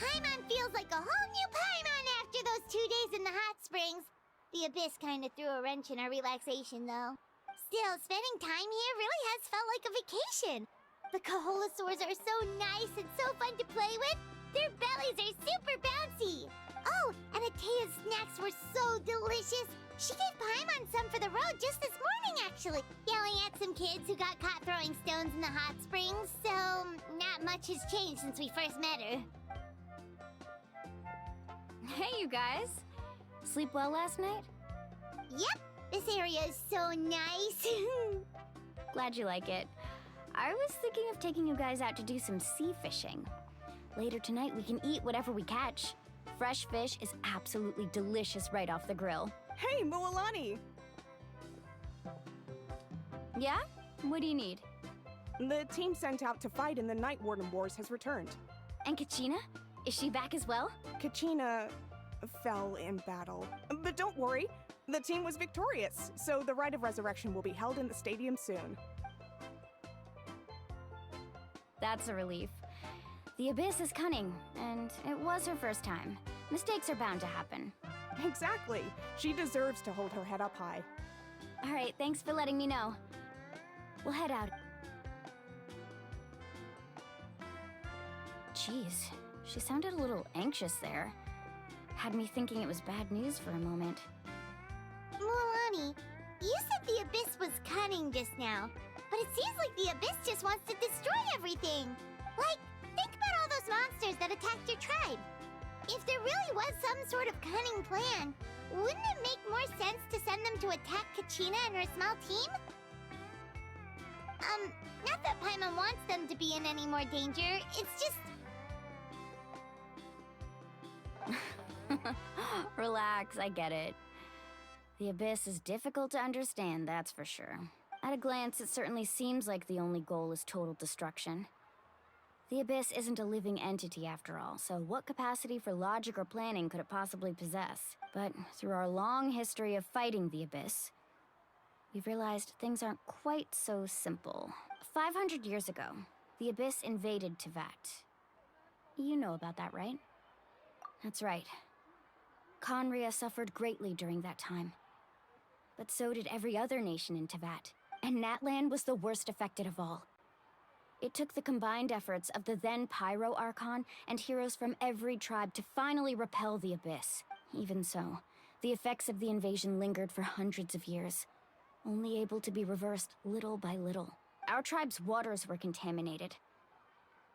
Paimon feels like a whole new Paimon after those 2 days in the hot springs. The Abyss kind of threw a wrench in our relaxation, though. Still, spending time here really has felt like a vacation. The Kaholosaurs are so nice and so fun to play with. Their bellies are super bouncy. Oh, and Atea's snacks were so delicious. She gave Paimon some for the road just this morning, actually. Yelling at some kids who got caught throwing stones in the hot springs, so not much has changed since we first met her. Hey, you guys. Sleep well last night? Yep, this area is so nice. Glad you like it. I was thinking of taking you guys out to do some sea fishing. Later tonight, we can eat whatever we catch. Fresh fish is absolutely delicious right off the grill. Hey, Mualani! Yeah? What do you need? The team sent out to fight in the Night Warden Wars has returned. And Kachina? Is she back as well? Kachina fell in battle. But don't worry, the team was victorious, so the Rite of Resurrection will be held in the stadium soon. That's a relief. The Abyss is cunning, and it was her first time. Mistakes are bound to happen. Exactly. She deserves to hold her head up high. All right, thanks for letting me know. We'll head out. Jeez, she sounded a little anxious there. Had me thinking it was bad news for a moment. Mualani, you said the Abyss was cunning just now, but it seems like the Abyss just wants to destroy everything. Like, think about all those monsters that attacked your tribe. If there really was some sort of cunning plan, wouldn't it make more sense to send them to attack Kachina and her small team? Not that Paimon wants them to be in any more danger, it's just... Relax, I get it. The Abyss is difficult to understand, that's for sure. At a glance, it certainly seems like the only goal is total destruction. The Abyss isn't a living entity after all, so what capacity for logic or planning could it possibly possess? But through our long history of fighting the Abyss, we've realized things aren't quite so simple. 500 years ago, the Abyss invaded Teyvat. You know about that, right? That's right. Conria suffered greatly during that time. But so did every other nation in Teyvat, and Natlan was the worst affected of all. It took the combined efforts of the then Pyro Archon and heroes from every tribe to finally repel the Abyss. Even so, the effects of the invasion lingered for hundreds of years, only able to be reversed little by little. Our tribe's waters were contaminated.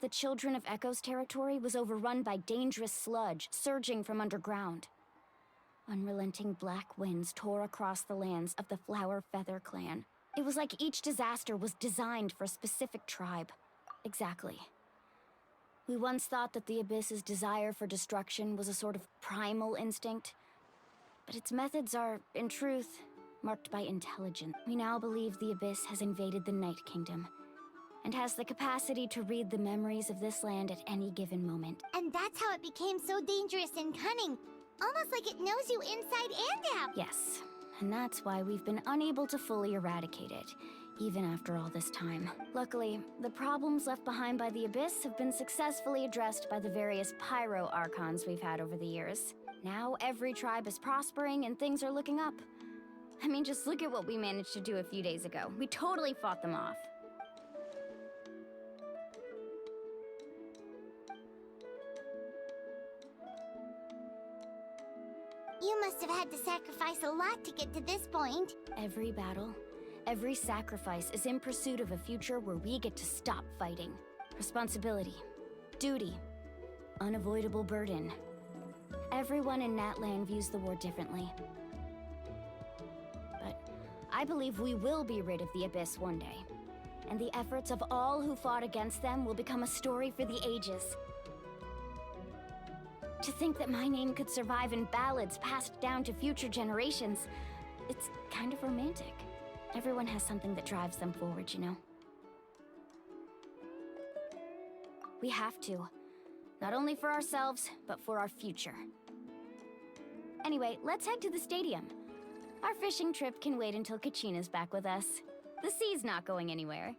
The Children of Echo's territory was overrun by dangerous sludge surging from underground. Unrelenting black winds tore across the lands of the Flower Feather clan. It was like each disaster was designed for a specific tribe. Exactly. We once thought that the Abyss's desire for destruction was a sort of primal instinct, but its methods are, in truth, marked by intelligence. We now believe the Abyss has invaded the Night Kingdom, and has the capacity to read the memories of this land at any given moment. And that's how it became so dangerous and cunning. Almost like it knows you inside and out. Yes, and that's why we've been unable to fully eradicate it, even after all this time. Luckily, the problems left behind by the Abyss have been successfully addressed by the various Pyro Archons we've had over the years. Now every tribe is prospering and things are looking up. I mean, just look at what we managed to do a few days ago. We totally fought them off. You must have had to sacrifice a lot to get to this point. Every battle, every sacrifice is in pursuit of a future where we get to stop fighting. Responsibility, duty, unavoidable burden. Everyone in Natlan views the war differently. But I believe we will be rid of the Abyss one day. And the efforts of all who fought against them will become a story for the ages. To think that my name could survive in ballads passed down to future generations, it's kind of romantic. Everyone has something that drives them forward, you know? We have to. Not only for ourselves, but for our future. Anyway, let's head to the stadium. Our fishing trip can wait until Kachina's back with us. The sea's not going anywhere.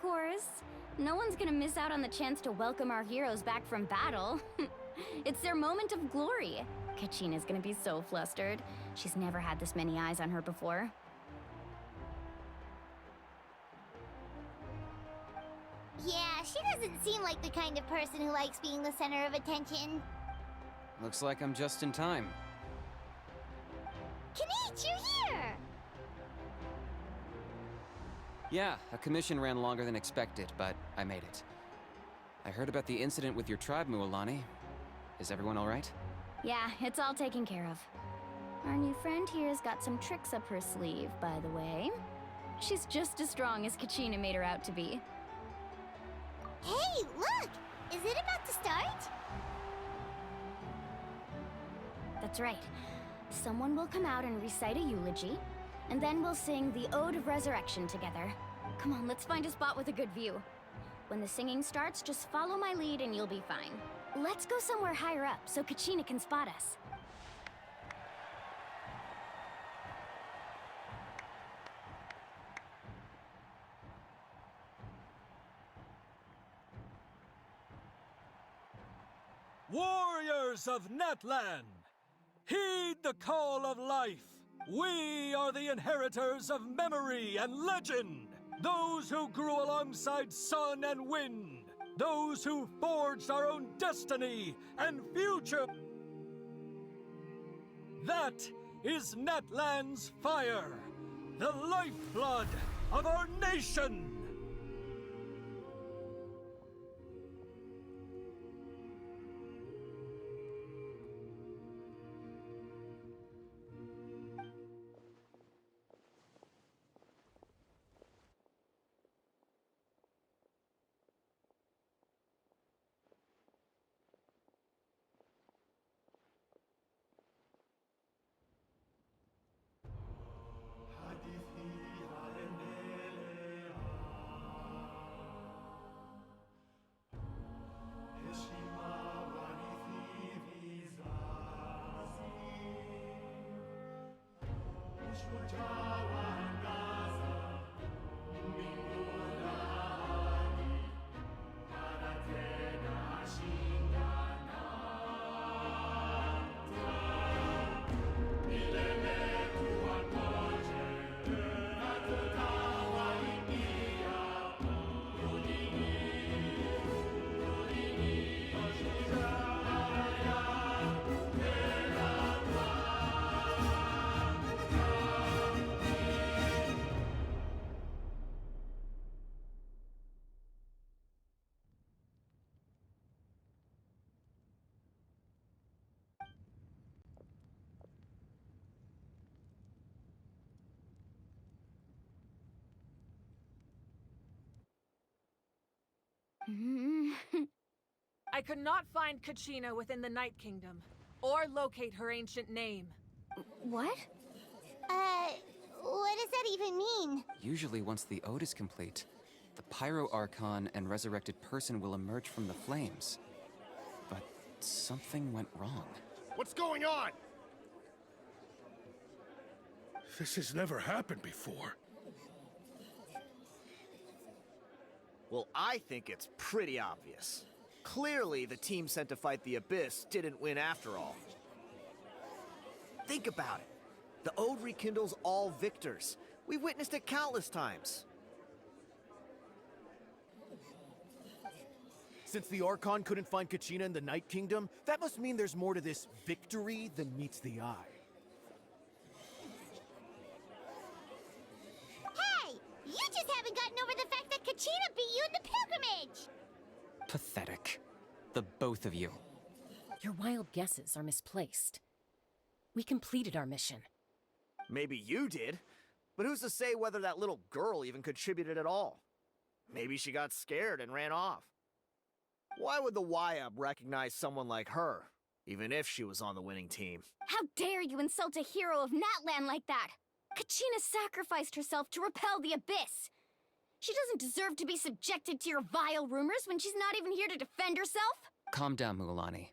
course. No one's gonna miss out on the chance to welcome our heroes back from battle. It's their moment of glory. Kachina's gonna be so flustered. She's never had this many eyes on her before. Yeah, she doesn't seem like the kind of person who likes being the center of attention. Looks like I'm just in time. Kanich, you're here! Yeah, a commission ran longer than expected, but I made it. I heard about the incident with your tribe, Mualani. Is everyone all right? Yeah, it's all taken care of. Our new friend here's got some tricks up her sleeve, by the way. She's just as strong as Kachina made her out to be. Hey, look! Is it about to start? That's right. Someone will come out and recite a eulogy, and then we'll sing the Ode of Resurrection together. Come on, let's find a spot with a good view. When the singing starts, just follow my lead and you'll be fine. Let's go somewhere higher up so Kachina can spot us. Warriors of Natlan, heed the call of life. We are the inheritors of memory and legend. Those who grew alongside sun and wind. Those who forged our own destiny and future. That is Natlan's fire, the lifeblood of our nation. I could not find Kachina within the Night Kingdom, or locate her ancient name. What? What does that even mean? Usually once the ode is complete, the Pyro Archon and resurrected person will emerge from the flames. But something went wrong. What's going on? This has never happened before. Well, I think it's pretty obvious. Clearly, the team sent to fight the Abyss didn't win after all. Think about it. The Ode rekindles all victors. We've witnessed it countless times. Since the Archon couldn't find Kachina in the Night Kingdom, that must mean there's more to this victory than meets the eye. Hey! You just haven't gotten over the fact that Kachina beat you in the pilgrimage! Pathetic. The both of you. Your wild guesses are misplaced. We completed our mission. Maybe you did, but who's to say whether that little girl even contributed at all? Maybe she got scared and ran off. Why would the YUB recognize someone like her, even if she was on the winning team? How dare you insult a hero of Natlan like that? Kachina sacrificed herself to repel the Abyss. She doesn't deserve to be subjected to your vile rumors when she's not even here to defend herself. Calm down, Mualani.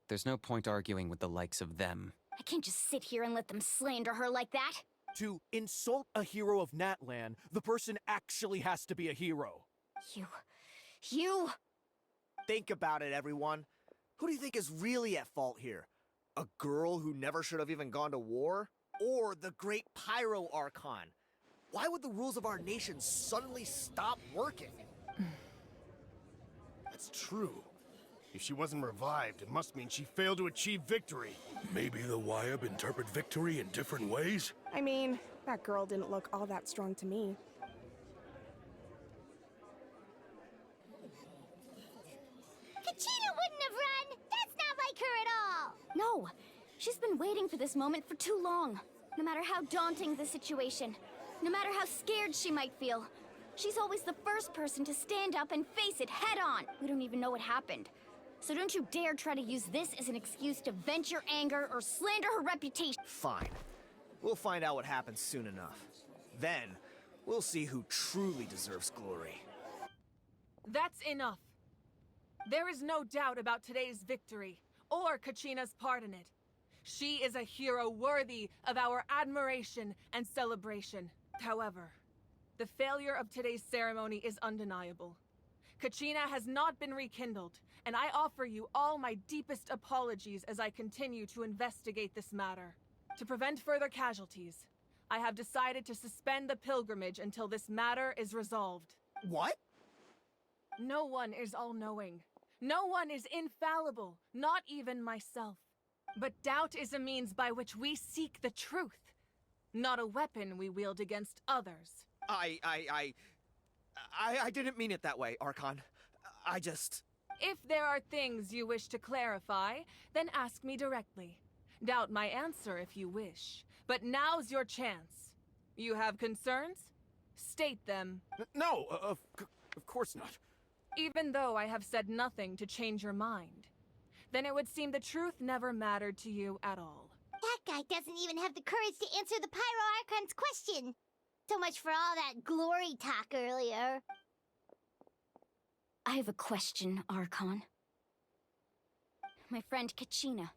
There's no point arguing with the likes of them. I can't just sit here and let them slander her like that. To insult a hero of Natlan, the person actually has to be a hero. You! Think about it, everyone. Who do you think is really at fault here? A girl who never should have even gone to war? Or the great Pyro Archon? Why would the rules of our nation suddenly stop working? That's true. If she wasn't revived, it must mean she failed to achieve victory. Maybe the Wyab interpret victory in different ways? I mean, that girl didn't look all that strong to me. Kachina wouldn't have run! That's not like her at all! No! She's been waiting for this moment for too long. No matter how daunting the situation, no matter how scared she might feel, she's always the first person to stand up and face it head on. We don't even know what happened. So don't you dare try to use this as an excuse to vent your anger or slander her reputation. Fine. We'll find out what happens soon enough. Then, we'll see who truly deserves glory. That's enough. There is no doubt about today's victory, or Kachina's part in it. She is a hero worthy of our admiration and celebration. However, the failure of today's ceremony is undeniable. Kachina has not been rekindled, and I offer you all my deepest apologies as I continue to investigate this matter. To prevent further casualties, I have decided to suspend the pilgrimage until this matter is resolved. What? No one is all-knowing. No one is infallible, not even myself. But doubt is a means by which we seek the truth, not a weapon we wield against others. I didn't mean it that way, Archon. I just... If there are things you wish to clarify, then ask me directly. Doubt my answer if you wish. But now's your chance. You have concerns? State them. No, of course not. Even though I have said nothing to change your mind, then it would seem the truth never mattered to you at all. That guy doesn't even have the courage to answer the Pyro Archon's question. So much for all that glory talk earlier. I have a question, Archon. My friend Kachina.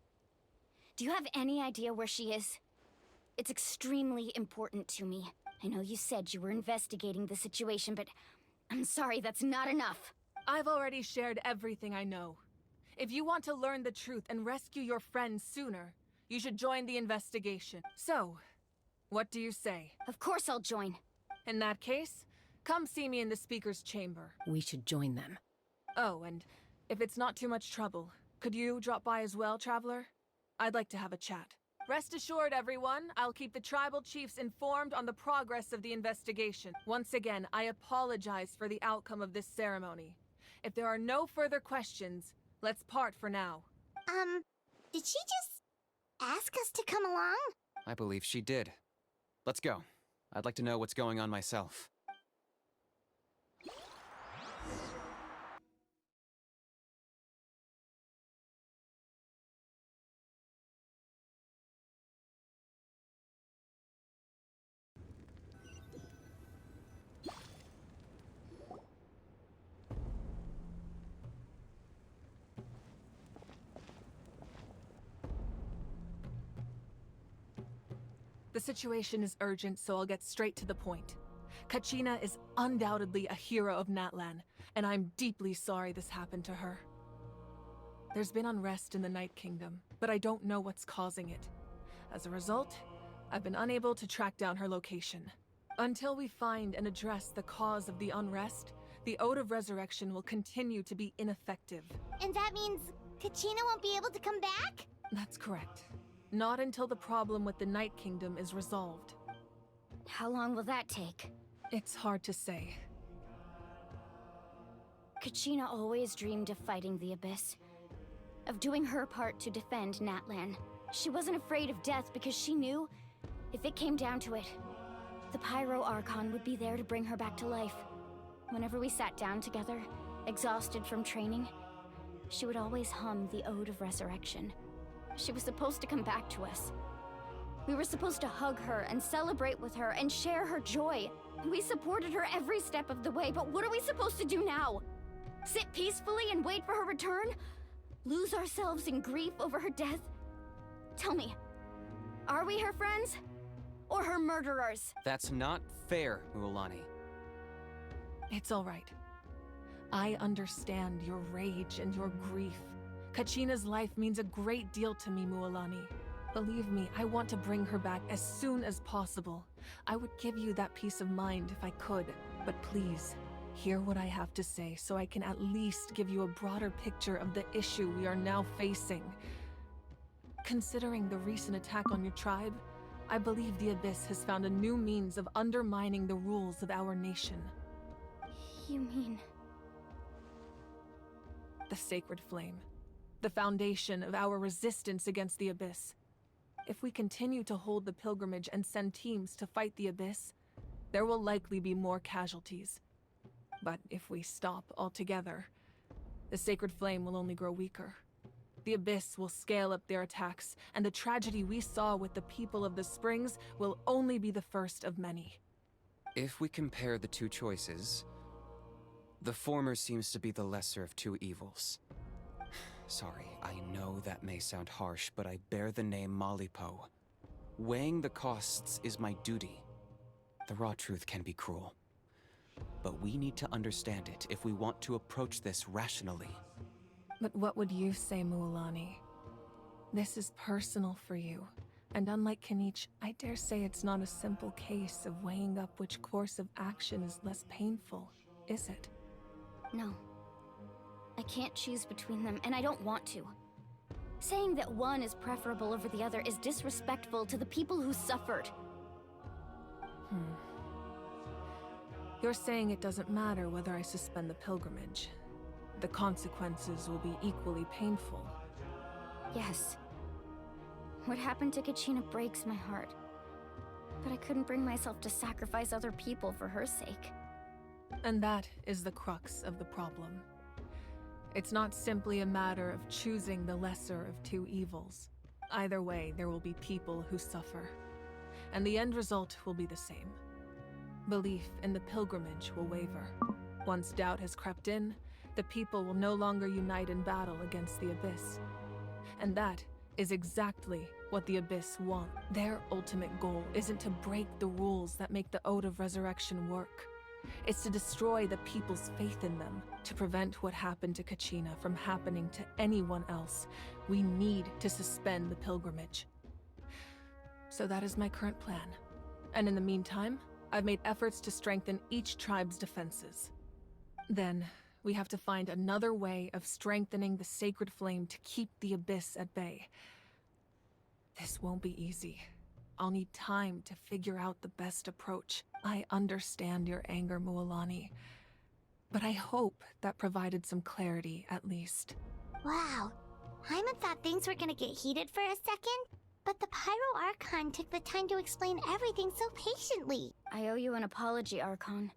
Do you have any idea where she is? It's extremely important to me. I know you said you were investigating the situation, but I'm sorry, that's not enough. I've already shared everything I know. If you want to learn the truth and rescue your friends sooner, you should join the investigation. So, what do you say? Of course I'll join. In that case, come see me in the speaker's chamber. We should join them. Oh, and if it's not too much trouble, could you drop by as well, Traveler? I'd like to have a chat. Rest assured, everyone, I'll keep the tribal chiefs informed on the progress of the investigation. Once again, I apologize for the outcome of this ceremony. If there are no further questions, let's part for now. Did she just ask us to come along? I believe she did. Let's go. I'd like to know what's going on myself. The situation is urgent, so I'll get straight to the point. Kachina is undoubtedly a hero of Natlan, and I'm deeply sorry this happened to her. There's been unrest in the Night Kingdom, but I don't know what's causing it. As a result, I've been unable to track down her location. Until we find and address the cause of the unrest, the Ode of Resurrection will continue to be ineffective. And that means Kachina won't be able to come back? That's correct. Not until the problem with the Night Kingdom is resolved. How long will that take? It's hard to say. Kachina always dreamed of fighting the Abyss. Of doing her part to defend Natlan. She wasn't afraid of death because she knew, if it came down to it, the Pyro Archon would be there to bring her back to life. Whenever we sat down together, exhausted from training, she would always hum the Ode of Resurrection. She was supposed to come back to us. We were supposed to hug her and celebrate with her and share her joy. We supported her every step of the way, but what are we supposed to do now? Sit peacefully and wait for her return? Lose ourselves in grief over her death? Tell me, are we her friends? Or her murderers? That's not fair, Mualani. It's all right. I understand your rage and your grief. Kachina's life means a great deal to me, Mualani. Believe me, I want to bring her back as soon as possible. I would give you that peace of mind if I could, but please, hear what I have to say so I can at least give you a broader picture of the issue we are now facing. Considering the recent attack on your tribe, I believe the Abyss has found a new means of undermining the rules of our nation. You mean... The Sacred Flame. The foundation of our resistance against the Abyss. If we continue to hold the pilgrimage and send teams to fight the Abyss, there will likely be more casualties. But if we stop altogether, the Sacred Flame will only grow weaker. The Abyss will scale up their attacks, and the tragedy we saw with the people of the Springs will only be the first of many. If we compare the two choices, the former seems to be the lesser of two evils. Sorry, I know that may sound harsh, but I bear the name Malipo. Weighing the costs is my duty. The raw truth can be cruel. But we need to understand it if we want to approach this rationally. But what would you say, Mualani? This is personal for you. And unlike Kenichi, I dare say it's not a simple case of weighing up which course of action is less painful, is it? No. I can't choose between them, and I don't want to. Saying that one is preferable over the other is disrespectful to the people who suffered. You're saying it doesn't matter whether I suspend the pilgrimage. The consequences will be equally painful. Yes. What happened to Kachina breaks my heart. But I couldn't bring myself to sacrifice other people for her sake. And that is the crux of the problem. It's not simply a matter of choosing the lesser of two evils. Either way, there will be people who suffer. And the end result will be the same. Belief in the pilgrimage will waver. Once doubt has crept in, the people will no longer unite in battle against the Abyss. And that is exactly what the Abyss want. Their ultimate goal isn't to break the rules that make the Ode of Resurrection work. It's to destroy the people's faith in them. To prevent what happened to Kachina from happening to anyone else, we need to suspend the pilgrimage. So that is my current plan. And in the meantime, I've made efforts to strengthen each tribe's defenses. Then, we have to find another way of strengthening the Sacred Flame to keep the Abyss at bay. This won't be easy. I'll need time to figure out the best approach. I understand your anger, Mualani. But I hope that provided some clarity, at least. Wow. Hyman thought things were gonna get heated for a second, but the Pyro Archon took the time to explain everything so patiently. I owe you an apology, Archon.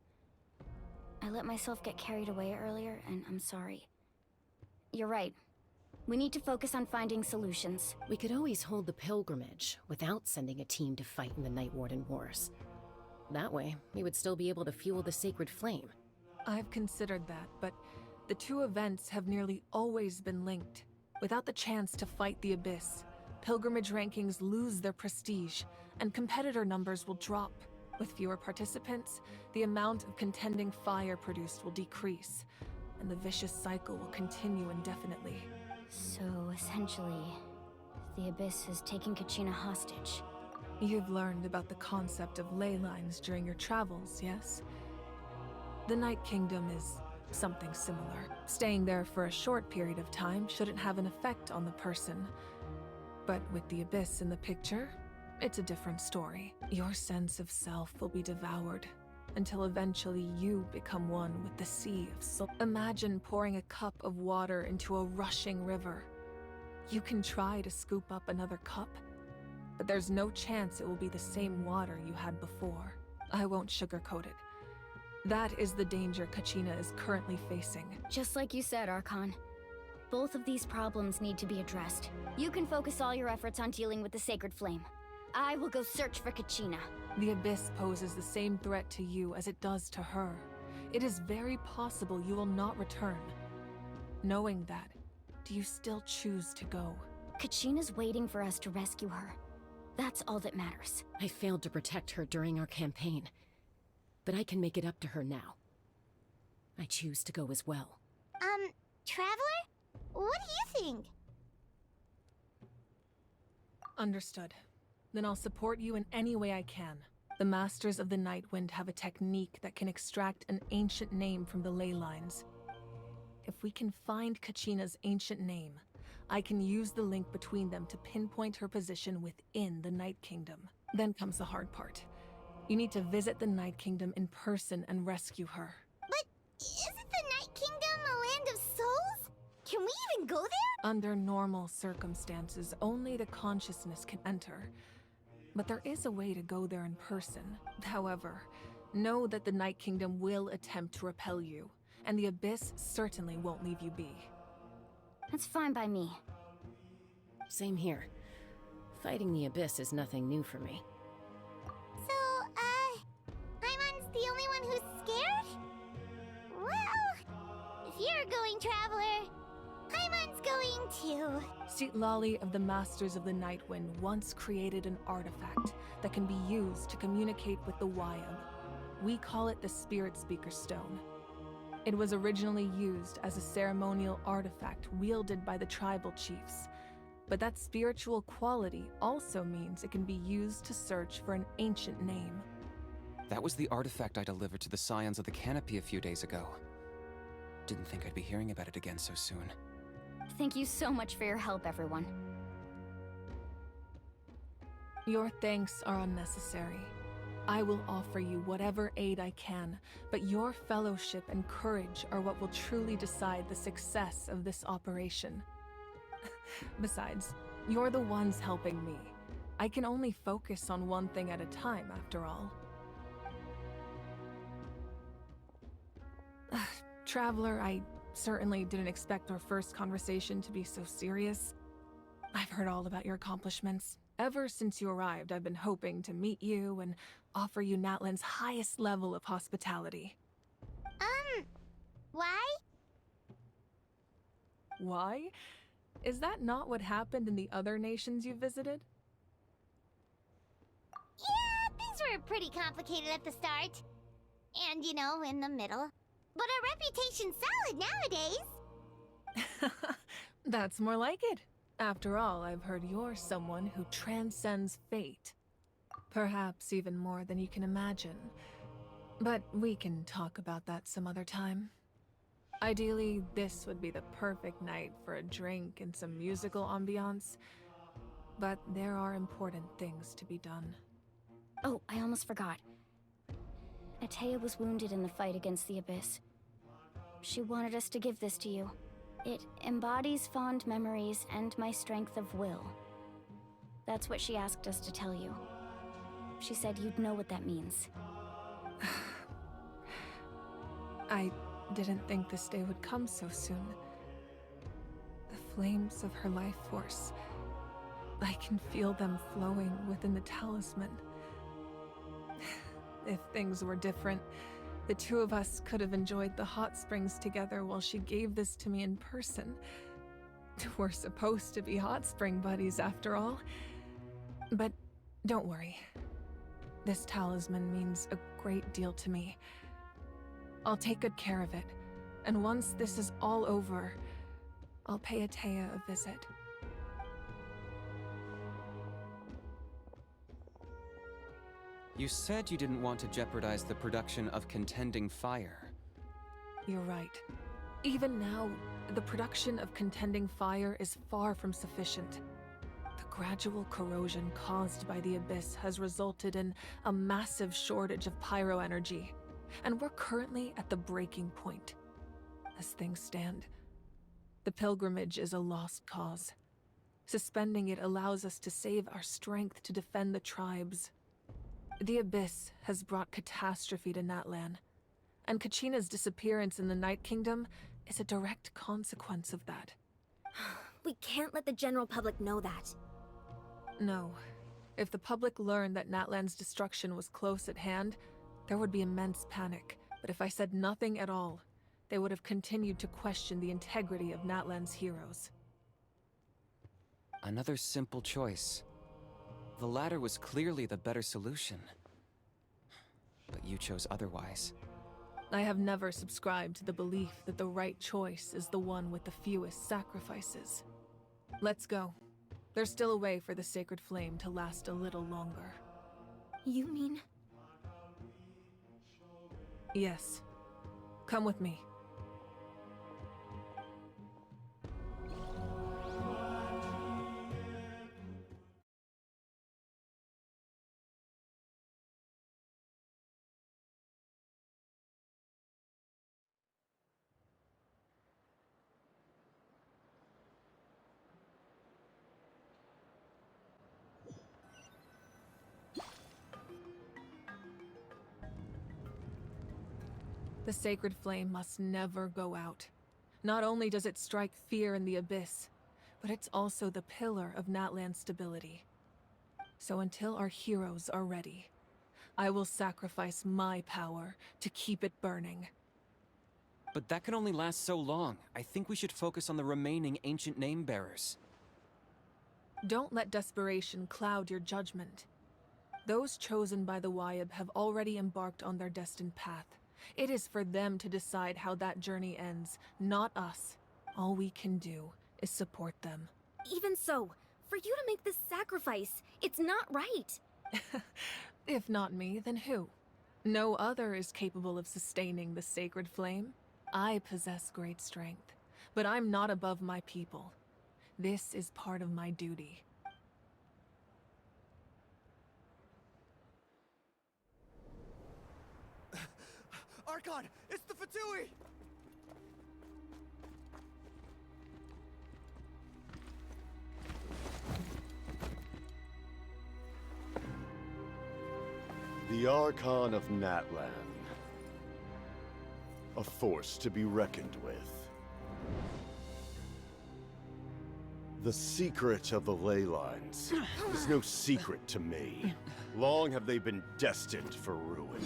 I let myself get carried away earlier, and I'm sorry. You're right. We need to focus on finding solutions. We could always hold the pilgrimage without sending a team to fight in the Night Warden Wars. That way, we would still be able to fuel the Sacred Flame. I've considered that, but the two events have nearly always been linked. Without the chance to fight the Abyss, pilgrimage rankings lose their prestige, and competitor numbers will drop. With fewer participants, the amount of contending fire produced will decrease, and the vicious cycle will continue indefinitely. So, essentially, the Abyss has taken Kachina hostage. You've learned about the concept of ley lines during your travels, yes? The Night Kingdom is something similar. Staying there for a short period of time shouldn't have an effect on the person. But with the Abyss in the picture, it's a different story. Your sense of self will be devoured, until eventually you become one with the sea of soul. Imagine pouring a cup of water into a rushing river. You can try to scoop up another cup, but there's no chance it will be the same water you had before. I won't sugarcoat it. That is the danger Kachina is currently facing. Just like you said, Archon. Both of these problems need to be addressed. You can focus all your efforts on dealing with the Sacred Flame. I will go search for Kachina. The Abyss poses the same threat to you as it does to her. It is very possible you will not return. Knowing that, do you still choose to go? Kachina's waiting for us to rescue her. That's all that matters. I failed to protect her during our campaign, but I can make it up to her now. I choose to go as well. Traveler? What do you think? Understood. Then I'll support you in any way I can. The Masters of the Nightwind have a technique that can extract an ancient name from the ley lines. If we can find Kachina's ancient name, I can use the link between them to pinpoint her position within the Night Kingdom. Then comes the hard part. You need to visit the Night Kingdom in person and rescue her. But isn't the Night Kingdom a land of souls? Can we even go there? Under normal circumstances, only the consciousness can enter. But there is a way to go there in person. However, know that the Night Kingdom will attempt to repel you, and the Abyss certainly won't leave you be. That's fine by me. Same here. Fighting the Abyss is nothing new for me. So, Paimon's the only one who's scared? Well, if you're going, Traveler, Paimon's going too. Citlali of the Masters of the Nightwind once created an artifact that can be used to communicate with the Wyab. We call it the Spirit Speaker Stone. It was originally used as a ceremonial artifact wielded by the tribal chiefs. But that spiritual quality also means it can be used to search for an ancient name. That was the artifact I delivered to the Scions of the Canopy a few days ago. Didn't think I'd be hearing about it again so soon. Thank you so much for your help, everyone. Your thanks are unnecessary. I will offer you whatever aid I can, but your fellowship and courage are what will truly decide the success of this operation. Besides, you're the ones helping me. I can only focus on one thing at a time, after all. Traveler, I certainly didn't expect our first conversation to be so serious. I've heard all about your accomplishments. Ever since you arrived, I've been hoping to meet you and offer you Natlan's highest level of hospitality. Why? Why? Is that not what happened in the other nations you visited? Yeah, things were pretty complicated at the start. And, in the middle. But our reputation's solid nowadays. That's more like it. After all, I've heard you're someone who transcends fate. Perhaps even more than you can imagine. But we can talk about that some other time. Ideally, this would be the perfect night for a drink and some musical ambiance. But there are important things to be done. Oh, I almost forgot. Atea was wounded in the fight against the Abyss. She wanted us to give this to you. It embodies fond memories and my strength of will. That's what she asked us to tell you. She said you'd know what that means. I didn't think this day would come so soon. The flames of her life force. I can feel them flowing within the talisman. If things were different, the two of us could have enjoyed the hot springs together while she gave this to me in person. We're supposed to be hot spring buddies after all. But don't worry. This talisman means a great deal to me. I'll take good care of it, and once this is all over, I'll pay Atea a visit. You said you didn't want to jeopardize the production of contending fire. You're right. Even now, the production of contending fire is far from sufficient. The gradual corrosion caused by the Abyss has resulted in a massive shortage of pyro energy, and we're currently at the breaking point. As things stand, the pilgrimage is a lost cause. Suspending it allows us to save our strength to defend the tribes. The Abyss has brought catastrophe to Natlan, and Kachina's disappearance in the Night Kingdom is a direct consequence of that. We can't let the general public know that. No. If the public learned that Natlan's destruction was close at hand, there would be immense panic. But if I said nothing at all, they would have continued to question the integrity of Natlan's heroes. Another simple choice. The latter was clearly the better solution. But you chose otherwise. I have never subscribed to the belief that the right choice is the one with the fewest sacrifices. Let's go. There's still a way for the sacred flame to last a little longer. You mean... Yes. Come with me. The sacred flame must never go out. Not only does it strike fear in the abyss, but it's also the pillar of Natlan's stability. So until our heroes are ready, I will sacrifice my power to keep it burning. But that can only last so long. I think we should focus on the remaining ancient name-bearers. Don't let desperation cloud your judgment. Those chosen by the Wyab have already embarked on their destined path. It is for them to decide how that journey ends, not us. All we can do is support them. Even so, for you to make this sacrifice, it's not right. If not me, then who? No other is capable of sustaining the sacred flame. I possess great strength, but I'm not above my people. This is part of my duty. Archon, it's the Fatui! The Archon of Natlan. A force to be reckoned with. The secret of the ley lines is no secret to me. Long have they been destined for ruin.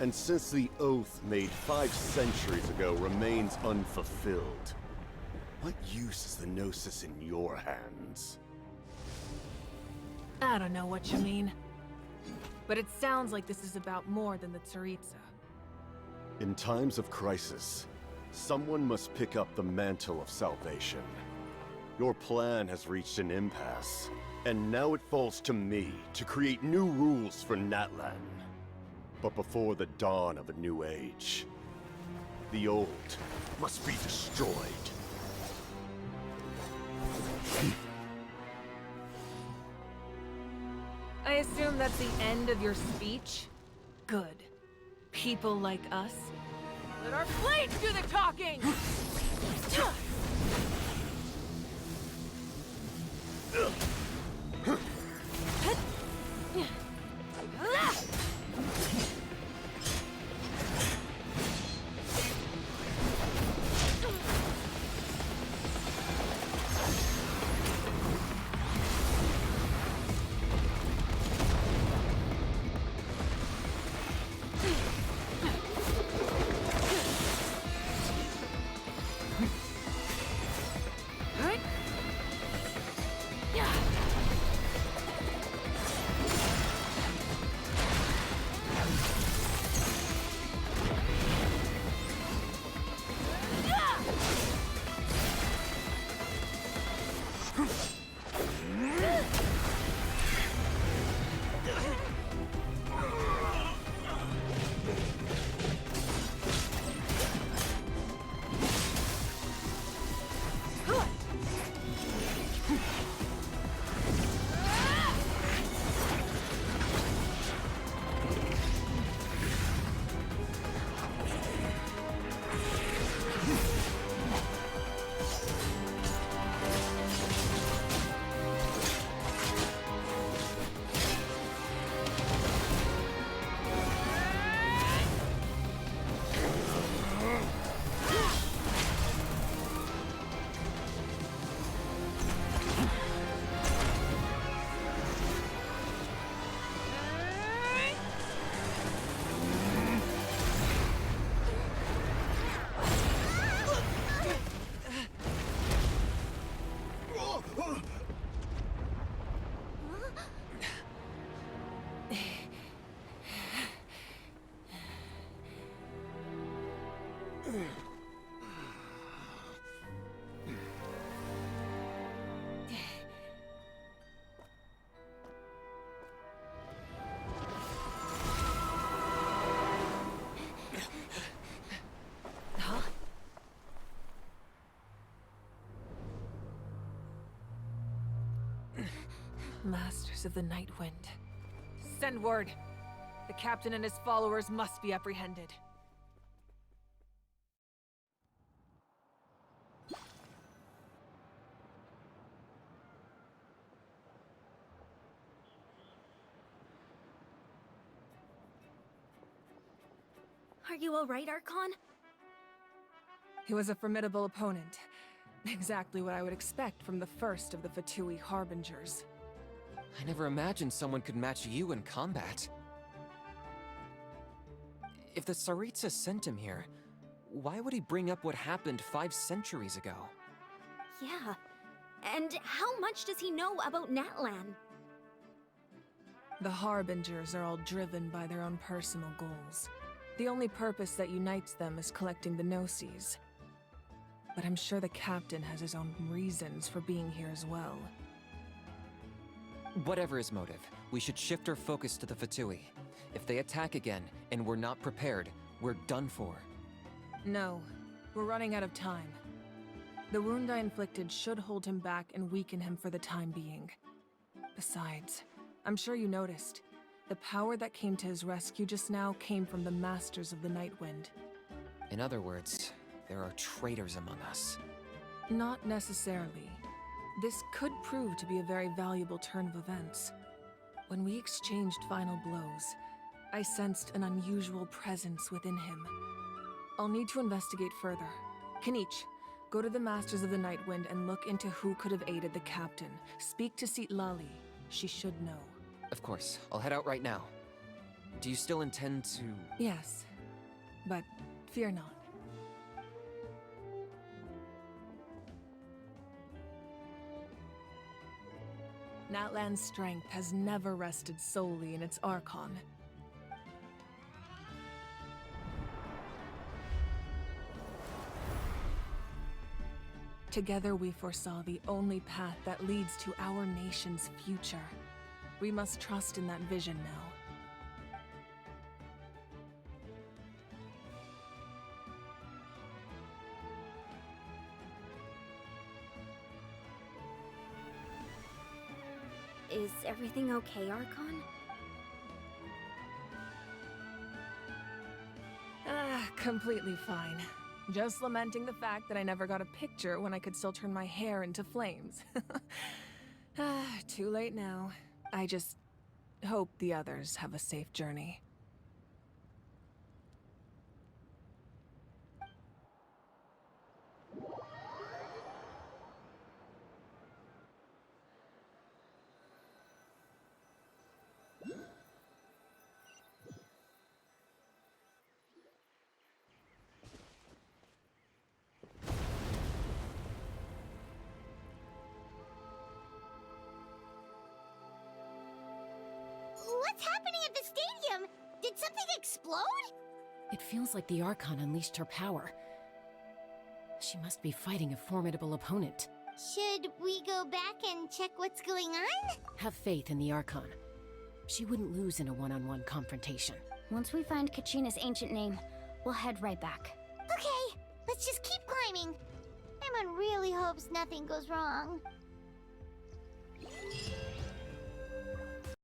And since the oath made 5 centuries ago remains unfulfilled, what use is the Gnosis in your hands? I don't know what you mean. But it sounds like this is about more than the Tsaritsa. In times of crisis, someone must pick up the mantle of salvation. Your plan has reached an impasse, and now it falls to me to create new rules for Natlan. But before the dawn of a new age, the old must be destroyed. I assume that's the end of your speech? Good. People like us. Let our blades do the talking! Masters of the Night Wind. Send word. The captain and his followers must be apprehended. Are you alright, Archon? He was a formidable opponent. Exactly what I would expect from the first of the Fatui Harbingers. I never imagined someone could match you in combat. If the Tsaritsa sent him here, why would he bring up what happened 5 centuries ago? Yeah. And how much does he know about Natlan? The Harbingers are all driven by their own personal goals. The only purpose that unites them is collecting the Gnosis. But I'm sure the captain has his own reasons for being here as well. Whatever his motive, we should shift our focus to the Fatui. If they attack again, and we're not prepared, we're done for. No, we're running out of time. The wound I inflicted should hold him back and weaken him for the time being. Besides, I'm sure you noticed, the power that came to his rescue just now came from the Masters of the Nightwind. In other words, there are traitors among us. Not necessarily. This could prove to be a very valuable turn of events. When we exchanged final blows, I sensed an unusual presence within him. I'll need to investigate further. Kanich, go to the Masters of the Nightwind and look into who could have aided the captain. Speak to Lali. She should know. Of course, I'll head out right now. Do you still intend to... Yes, but fear not. Natlan's strength has never rested solely in its Archon. Together we foresaw the only path that leads to our nation's future. We must trust in that vision now. Is everything okay, Archon? Completely fine. Just lamenting the fact that I never got a picture when I could still turn my hair into flames. Too late now. I just hope the others have a safe journey. What's happening at the stadium? Did something explode? It feels like the Archon unleashed her power. She must be fighting a formidable opponent. Should we go back and check what's going on? Have faith in the Archon. She wouldn't lose in a one-on-one confrontation. Once we find Kachina's ancient name, we'll head right back. Okay, let's just keep climbing. Emon really hopes nothing goes wrong.